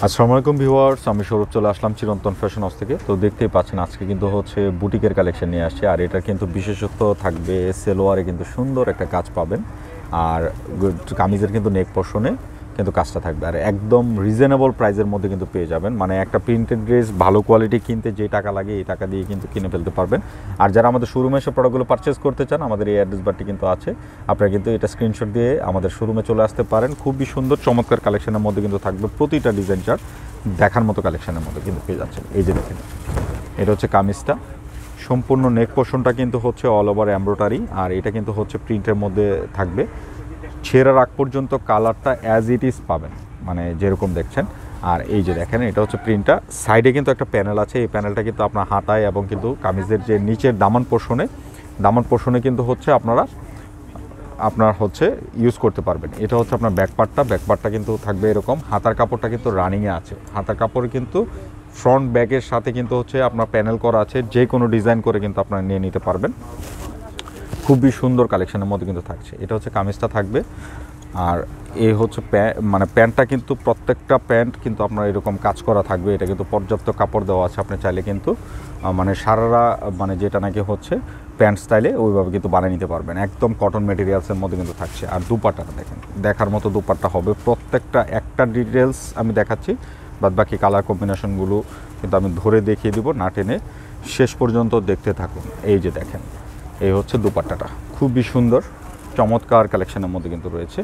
আসসালামু আলাইকুম ভিউয়ার্স, আমি সৌরভ চলে আসলাম চিরন্তন ফ্যাশন হাউস থেকে। তো দেখতেই পাচ্ছেন আজকে কিন্তু হচ্ছে বুটিকের কালেকশন নিয়ে আসছে। আর এটা কিন্তু বিশেষত্ব থাকবে সেলোয়ারে কিন্তু সুন্দর একটা কাজ পাবেন। আর কামিজের কিন্তু নেক পোর্শনে কিন্তু কাজটা থাকবে আর একদম রিজনেবল প্রাইসের মধ্যে কিন্তু পেয়ে যাবেন। মানে একটা প্রিন্টেড ড্রেস ভালো কোয়ালিটি কিনতে যে টাকা লাগে এই টাকা দিয়ে কিন্তু কিনে ফেলতে পারবেন। আর যারা আমাদের শোরুমে এসে প্রোডাক্টগুলো পারচেস করতে চান, আমাদের এই অ্যাড্রেস বারটি কিন্তু আছে, আপনারা কিন্তু এটা স্ক্রিনশট দিয়ে আমাদের শোরুমে চলে আসতে পারেন। খুবই সুন্দর চমৎকার কালেকশনের মধ্যে কিন্তু থাকবে প্রতিটা ডিজাইন চার্ট দেখার মতো কালেকশনের মধ্যে কিন্তু পেয়ে যাচ্ছেন। এই যে দেখেন, এটা হচ্ছে কামিজটা, সম্পূর্ণ নেক পোর্শনটা কিন্তু হচ্ছে অল ওভার এমব্রয়ডারি আর এটা কিন্তু হচ্ছে প্রিন্টের মধ্যে থাকবে। ছেঁড়ার আগ পর্যন্ত কালারটা অ্যাজ ইট ইজ পাবেন, মানে যেরকম দেখছেন। আর এই যে দেখেন, এটা হচ্ছে প্রিন্টটা। সাইডে কিন্তু একটা প্যানেল আছে, এই প্যানেলটা কিন্তু আপনার হাতায় এবং কিন্তু কামিজের যে নিচের দামান পোর্শনে কিন্তু হচ্ছে আপনার হচ্ছে ইউজ করতে পারবেন। এটা হচ্ছে আপনার ব্যাকপার্টটা কিন্তু থাকবে এরকম। হাতার কাপড়টা কিন্তু রানিংয়ে আছে, হাতার কাপড়ে কিন্তু ফ্রন্ট ব্যাকের সাথে কিন্তু হচ্ছে আপনার প্যানেল করা আছে, যে কোনো ডিজাইন করে কিন্তু আপনারা নিয়ে নিতে পারবেন। খুবই সুন্দর কালেকশনের মধ্যে কিন্তু থাকছে। এটা হচ্ছে কামিজটা থাকবে। আর এই হচ্ছে মানে প্যান্টটা কিন্তু প্রত্যেকটা প্যান্ট কিন্তু আপনার এরকম কাজ করা থাকবে। এটা কিন্তু পর্যাপ্ত কাপড় দেওয়া আছে, আপনি চাইলে কিন্তু মানে সারারা মানে যেটা নাকি হচ্ছে প্যান্ট স্টাইলে ওইভাবে কিন্তু বানিয়ে নিতে পারবেন। একদম কটন মেটেরিয়ালসের মধ্যে কিন্তু থাকছে। আর দুপাট্টাটা দেখেন, দেখার মতো দুপাট্টা হবে। প্রত্যেকটা একটা ডিটেলস আমি দেখাচ্ছি, বাদ বাকি কালার কম্বিনেশনগুলো কিন্তু আমি ধরে দেখিয়ে দিব, না টেনে শেষ পর্যন্ত দেখতে থাকুন। এই যে দেখেন, এই হচ্ছে দুপাট্টাটা, খুবই সুন্দর চমৎকার কালেকশনের মধ্যে কিন্তু রয়েছে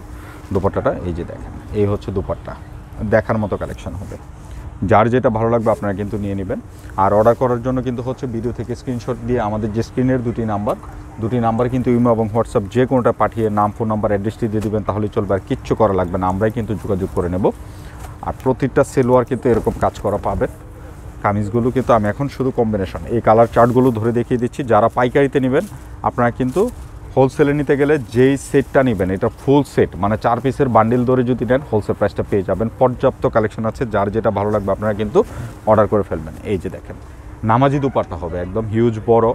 দুপাট্টাটা। এই যে দেখেন, এই হচ্ছে দুপাট্টা, দেখার মতো কালেকশন হবে। যার যেটা ভালো লাগবে আপনারা কিন্তু নিয়ে নেবেন। আর অর্ডার করার জন্য কিন্তু হচ্ছে ভিডিও থেকে স্ক্রিনশট দিয়ে আমাদের যে স্ক্রিনের দুটি নাম্বার কিন্তু ইমো এবং হোয়াটসঅ্যাপ যে কোনোটা পাঠিয়ে নাম, ফোন নাম্বার, অ্যাড্রেসটি দিয়ে দেবেন, তাহলেই চলবে। আর কিচ্ছু করা লাগবে না, আমরাই কিন্তু যোগাযোগ করে নেব। আর প্রতিটা সেলোয়ার কিন্তু এরকম কাজ করা পাবেন। কামিজগুলো কিন্তু আমি এখন শুধু কম্বিনেশন এই কালার চার্টগুলো ধরে দেখিয়ে দিচ্ছি। যারা পাইকারিতে নেবেন আপনারা কিন্তু হোলসেলে নিতে গেলে যেই সেটটা নেবেন, এটা ফুল সেট মানে 4 পিসের বান্ডিল ধরে যদি নেন হোলসেল প্রাইসটা পেয়ে যাবেন। পর্যাপ্ত কালেকশন আছে, যার যেটা ভালো লাগবে আপনারা কিন্তু অর্ডার করে ফেলবেন। এই যে দেখেন, নামাজি দুপাট্টা হবে, একদম হিউজ বড়,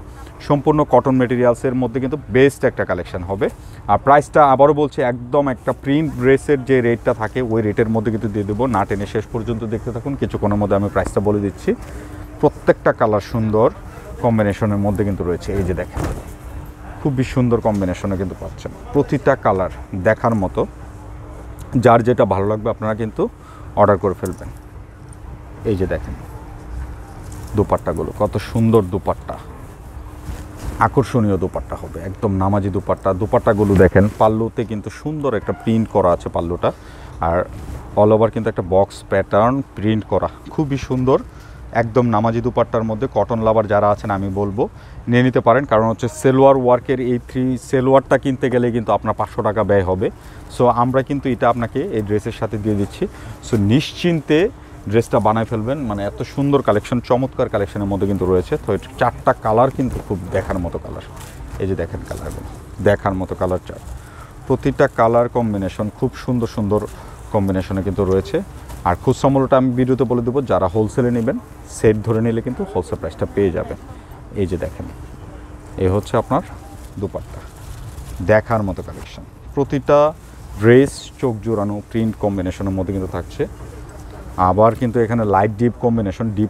সম্পূর্ণ কটন মেটেরিয়ালসের মধ্যে কিন্তু বেস্ট একটা কালেকশন হবে। আর প্রাইসটা আবারও বলছি, একদম একটা প্রিন্ট ড্রেসের যে রেটটা থাকে ওই রেটের মধ্যে কিন্তু দিয়ে দেবো। না টেনে শেষ পর্যন্ত দেখতে থাকুন, কিছুক্ষণের মধ্যে আমি প্রাইসটা বলে দিচ্ছি। প্রত্যেকটা কালার সুন্দর কম্বিনেশনের মধ্যে কিন্তু রয়েছে। এই যে দেখেন, খুবই সুন্দর কম্বিনেশনে কিন্তু পাচ্ছেন, প্রতিটা কালার দেখার মতো। যার যেটা ভালো লাগবে আপনারা কিন্তু অর্ডার করে ফেলবেন। এই যে দেখেন দুপাট্টাগুলো, কত সুন্দর দুপাট্টা, আকর্ষণীয় দুপাট্টা হবে, একদম নামাজি দুপাট্টা। দুপাট্টাগুলো দেখেন, পাল্লুতে কিন্তু সুন্দর একটা প্রিন্ট করা আছে পাল্লুটা। আর অল ওভার কিন্তু একটা বক্স প্যাটার্ন প্রিন্ট করা, খুবই সুন্দর। একদম নামাজি দুপাট্টার মধ্যে কটন লাভার যারা আছেন আমি বলবো নিয়ে নিতে পারেন। কারণ হচ্ছে সেলোয়ার ওয়ার্কের এই সেলোয়ারটা কিনতে গেলে কিন্তু আপনার 500 টাকা ব্যয় হবে। সো আমরা কিন্তু এটা আপনাকে এই ড্রেসের সাথে দিয়ে দিচ্ছি। সো নিশ্চিন্তে ড্রেসটা বানায় ফেলবেন। মানে এত সুন্দর কালেকশন, চমৎকার কালেকশনের মধ্যে কিন্তু রয়েছে। তো এটা 4টা কালার কিন্তু খুব দেখার মতো কালার। এই যে দেখেন কালারগুলো, দেখার মতো কালার চার্ট, প্রতিটা কালার কম্বিনেশন খুব সুন্দর সুন্দর কম্বিনেশনে কিন্তু রয়েছে। আর খুচরা মূল্যটা আমি ভিডিওতে বলে দেবো, যারা হোলসেলে নেবেন সেট ধরে নিলে কিন্তু হোলসেল প্রাইসটা পেয়ে যাবেন। এই যে দেখেন, এই হচ্ছে আপনার দুপাট্টা, দেখার মতো কালেকশন। প্রতিটা ড্রেস চোখ জোড়ানো প্রিন্ট কম্বিনেশনের মধ্যে কিন্তু থাকছে। আবার কিন্তু এখানে লাইট ডিপ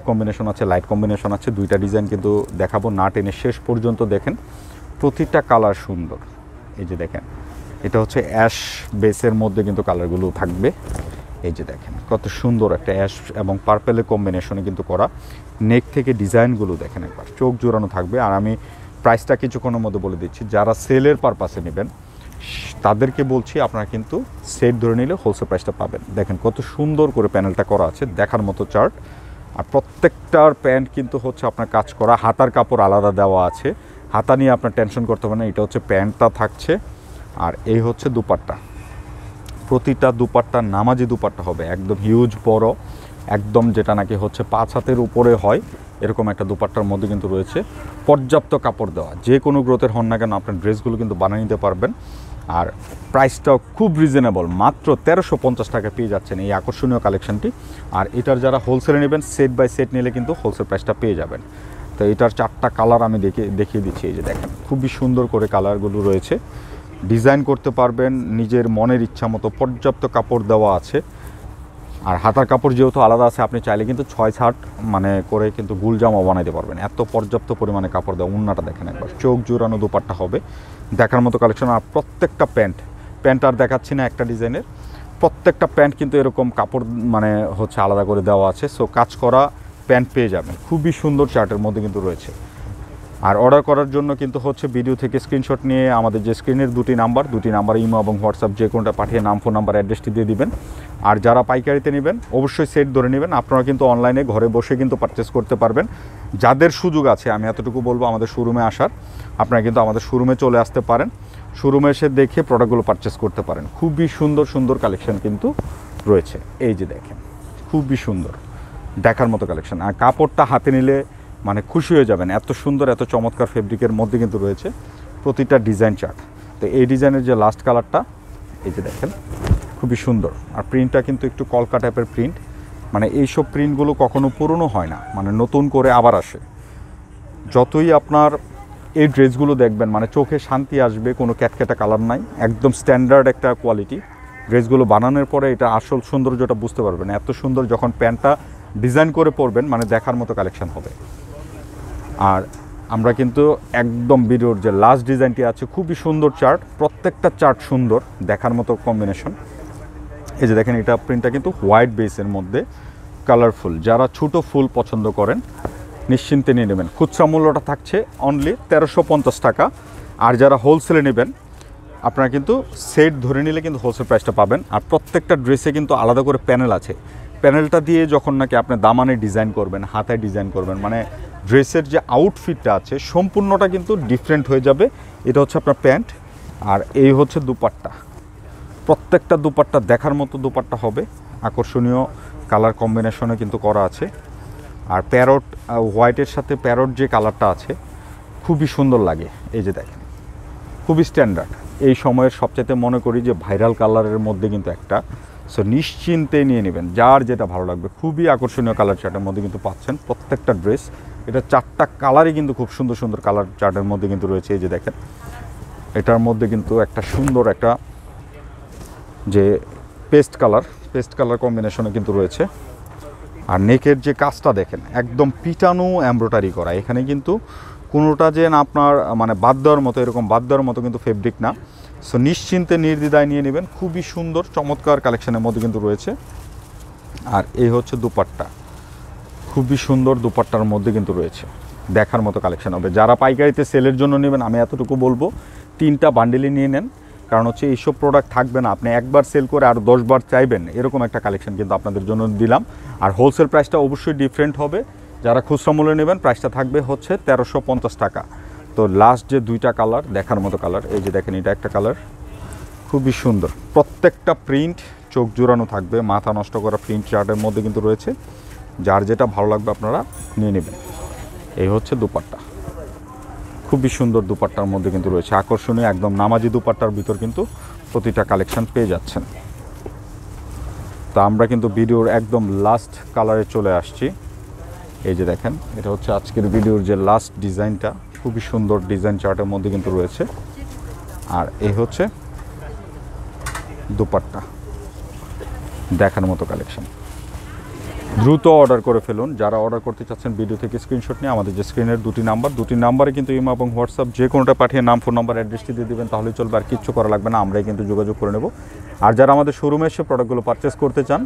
কম্বিনেশন আছে, লাইট কম্বিনেশন আছে। দুইটা ডিজাইন কিন্তু দেখাবো, না টেনে শেষ পর্যন্ত দেখেন। প্রতিটা কালার সুন্দর। এই যে দেখেন, এটা হচ্ছে অ্যাশ বেসের মধ্যে কিন্তু কালারগুলো থাকবে। এই যে দেখেন কত সুন্দর একটা অ্যাশ এবং পার্পেলের কম্বিনেশনে কিন্তু করা। নেক থেকে ডিজাইনগুলো দেখেন, একবার চোখ জোড়ানো থাকবে। আর আমি প্রাইসটা কিছুক্ষণের মধ্যে বলে দিচ্ছি। যারা সেলের পারপাসে নেবেন তাদেরকে বলছি আপনারা কিন্তু সেট ধরে নিলে হোলসেল প্রাইসটা পাবেন। দেখেন কত সুন্দর করে প্যানেলটা করা আছে, দেখার মতো চার্ট। আর প্রত্যেকটার প্যান্ট কিন্তু হচ্ছে আপনার কাজ করা, হাতার কাপড় আলাদা দেওয়া আছে, হাতা নিয়ে আপনার টেনশন করতে হবে না। এটা হচ্ছে প্যান্টটা থাকছে। আর এই হচ্ছে দুপাট্টা, প্রতিটা দুপাট্টা নামাজি দুপাট্টা হবে, একদম হিউজ বড়, একদম যেটা নাকি হচ্ছে 5 হাতের উপরে হয় এরকম একটা দুপাট্টার মধ্যে কিন্তু রয়েছে। পর্যাপ্ত কাপড় দেওয়া, যে কোনো গ্রোথের হন না কেন আপনার ড্রেসগুলো কিন্তু বানিয়ে নিতে পারবেন। আর প্রাইসটাও খুব রিজনেবল, মাত্র 1350 টাকা পেয়ে যাচ্ছেন এই আকর্ষণীয় কালেকশনটি। আর এটার যারা হোলসেলে নেবেন সেট বাই সেট নিলে কিন্তু হোলসেল প্রাইসটা পেয়ে যাবেন। তো এটার 4টা কালার আমি দেখিয়ে দিচ্ছি। এই যে দেখেন, খুবই সুন্দর করে কালারগুলো রয়েছে, ডিজাইন করতে পারবেন নিজের মনের ইচ্ছা মতো, পর্যাপ্ত কাপড় দেওয়া আছে। আর হাতার কাপড় যেহেতু আলাদা আছে, আপনি চাইলে কিন্তু 6-8 মানে করে কিন্তু গুলজামা বানাইতে পারবেন, এত পর্যাপ্ত পরিমাণে কাপড় দেওয়া। উন্নাটা দেখেন একবার, চোখ জুড়ানো দুপাট্টা হবে, দেখার মতো কালেকশন। আর প্রত্যেকটা প্যান্ট আর দেখাচ্ছি না একটা ডিজাইনের, প্রত্যেকটা প্যান্ট কিন্তু এরকম কাপড় মানে হচ্ছে আলাদা করে দেওয়া আছে। সো কাজ করা প্যান্ট পেয়ে যাবেন, খুবই সুন্দর চার্টের মধ্যে কিন্তু রয়েছে। আর অর্ডার করার জন্য কিন্তু হচ্ছে ভিডিও থেকে স্ক্রিনশট নিয়ে আমাদের যে স্ক্রিনের দুটি নাম্বার ইমো এবং হোয়াটসঅ্যাপ যে কোনটা পাঠিয়ে নাম, ফোন নাম্বার, অ্যাড্রেসটি দিয়ে দিবেন। আর যারা পাইকারিতে নেবেন অবশ্যই সেট ধরে নেবেন। আপনারা কিন্তু অনলাইনে ঘরে বসে কিন্তু পারচেস করতে পারবেন। যাদের সুযোগ আছে আমি এতটুকু বলবো আমাদের শোরুমে আসার, আপনারা কিন্তু আমাদের শোরুমে চলে আসতে পারেন, শোরুমে এসে দেখে প্রোডাক্টগুলো পারচেস করতে পারেন। খুবই সুন্দর সুন্দর কালেকশন কিন্তু রয়েছে, এই যে দেখেন, খুবই সুন্দর দেখার মতো কালেকশন। আর কাপড়টা হাতে নিলে মানে খুশি হয়ে যাবেন, এত সুন্দর এত চমৎকার ফেব্রিকের মধ্যে কিন্তু রয়েছে প্রতিটা ডিজাইন চার্ট। তো এই ডিজাইনের যে লাস্ট কালারটা এই যে দেখেন, খুবই সুন্দর। আর প্রিন্টটা কিন্তু একটু কলকা টাইপের প্রিন্ট, মানে এইসব প্রিন্টগুলো কখনো পুরনো হয় না, মানে নতুন করে আবার আসে। যতই আপনার এই ড্রেসগুলো দেখবেন মানে চোখে শান্তি আসবে, কোনো ক্যাটক্যাটা কালার নাই, একদম স্ট্যান্ডার্ড একটা কোয়ালিটি। ড্রেসগুলো বানানোর পরে এটা আসল সৌন্দর্যটা বুঝতে পারবেন, এত সুন্দর যখন প্যান্টটা ডিজাইন করে পরবেন মানে দেখার মতো কালেকশন হবে। আর আমরা কিন্তু একদম ভিডিওর যে লাস্ট ডিজাইনটি আছে খুবই সুন্দর চার্ট, প্রত্যেকটা চার্ট সুন্দর দেখার মতো কম্বিনেশন। এই যে দেখেন, এটা প্রিন্টটা কিন্তু হোয়াইট বেসের মধ্যে কালারফুল। যারা ছোটো ফুল পছন্দ করেন নিশ্চিন্তে নিয়ে নেবেন। খুচরা মূল্যটা থাকছে অনলি 1350 টাকা। আর যারা হোলসেলে নেবেন আপনারা কিন্তু সেট ধরে নিলে কিন্তু হোলসেল প্রাইসটা পাবেন। আর প্রত্যেকটা ড্রেসে কিন্তু আলাদা করে প্যানেল আছে, প্যানেলটা দিয়ে যখন নাকি আপনি দামানে ডিজাইন করবেন, হাতায় ডিজাইন করবেন, মানে ড্রেসের যে আউটফিটটা আছে সম্পূর্ণটা কিন্তু ডিফারেন্ট হয়ে যাবে। এটা হচ্ছে আপনার প্যান্ট, আর এই হচ্ছে দুপাট্টা। প্রত্যেকটা দুপাট্টা দেখার মতো দুপাট্টা হবে, আকর্ষণীয় কালার কম্বিনেশনে কিন্তু করা আছে। আর প্যারট হোয়াইটের সাথে প্যারট যে কালারটা আছে খুবই সুন্দর লাগে, এই যে দেখেন, খুবই স্ট্যান্ডার্ড। এই সময়ের সবচাইতে মনে করি যে ভাইরাল কালারের মধ্যে কিন্তু একটা। সো নিশ্চিন্তে নিয়ে নেবেন, যার যেটা ভালো লাগবে। খুবই আকর্ষণীয় কালার চার্টের মধ্যে কিন্তু পাচ্ছেন প্রত্যেকটা ড্রেস। এটা 4টা কালারই কিন্তু খুব সুন্দর সুন্দর কালার চার্টের মধ্যে কিন্তু রয়েছে। এই যে দেখেন, এটার মধ্যে কিন্তু একটা সুন্দর একটা যে পেস্ট কালার কম্বিনেশনে কিন্তু রয়েছে। আর নেকের যে কাজটা দেখেন, একদম পিটানো এমব্রয়ডারি করা, এখানে কিন্তু কোনোটা যে না আপনার মানে বাদ দেওয়ার মতো, এরকম বাদ দেওয়ার মতো কিন্তু ফেব্রিক না। সো নিশ্চিন্তে নির্দ্বিধায় নিয়ে নেবেন, খুবই সুন্দর চমৎকার কালেকশনের মধ্যে কিন্তু রয়েছে। আর এই হচ্ছে দুপাট্টা, খুবই সুন্দর দুপাট্টার মধ্যে কিন্তু রয়েছে, দেখার মতো কালেকশন হবে। যারা পাইকারিতে সেলের জন্য নেবেন আমি এতটুকু বলবো 3টা বান্ডেলই নিয়ে নেন, কারণ হচ্ছে এইসব প্রোডাক্ট থাকবে না, আপনি একবার সেল করে আর 10 বার চাইবেন, এরকম একটা কালেকশন কিন্তু আপনাদের জন্য দিলাম। আর হোলসেল প্রাইসটা অবশ্যই ডিফারেন্ট হবে। যারা খুচরা মূল্যে নেবেন প্রাইসটা থাকবে হচ্ছে 1350 টাকা। তো লাস্ট যে 2টা কালার দেখার মতো কালার, এই যে দেখেন, এটা একটা কালার খুবই সুন্দর, প্রত্যেকটা প্রিন্ট চোখ জোড়ানো থাকবে, মাথা নষ্ট করা প্রিন্ট চার্টের মধ্যে কিন্তু রয়েছে। যার যেটা ভালো লাগবে আপনারা নিয়ে নেবেন। এই হচ্ছে দুপাট্টা, খুবই সুন্দর দুপাট্টার মধ্যে কিন্তু রয়েছে আকর্ষণীয় একদম নামাজি দুপাট্টার ভিতর কিন্তু প্রতিটা কালেকশন পেয়ে যাচ্ছেন। তো আমরা কিন্তু ভিডিওর একদম লাস্ট কালারে চলে আসছি। এই যে দেখেন, এটা হচ্ছে আজকের ভিডিওর যে লাস্ট ডিজাইনটা, খুবই সুন্দর ডিজাইন চার্টের মধ্যে কিন্তু রয়েছে। আর এই হচ্ছে দুপাট্টা, দেখার মতো কালেকশন। দ্রুত অর্ডার করে ফেলুন। যারা অর্ডার করতে চাচ্ছেন ভিডিও থেকে স্ক্রিনশট নিয়ে আমাদের যে স্ক্রিনের দুটি নাম্বারে কিন্তু ইমো এবং হোয়াটসঅ্যাপ যে কোনোটা পাঠিয়ে নাম, ফোন নাম্বার, অ্যাড্রেসটি দিয়ে দেবেন, তাহলেই চলবে, আর কিচ্ছু করা লাগবে না, আমরাই কিন্তু যোগাযোগ করে নেব। আর যারা আমাদের শোরুমে এসে প্রোডাক্টগুলো পারচেস করতে চান,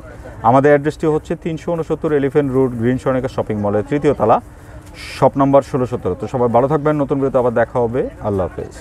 আমাদের অ্যাড্রেসটি হচ্ছে 369 elephant road, green Sonica shopping মলের 3য় তলা, শপ নাম্বার 1617। তো সবাই ভালো থাকবেন, নতুন ভিডিওতে আবার দেখা হবে, আল্লাহ হাফেজ।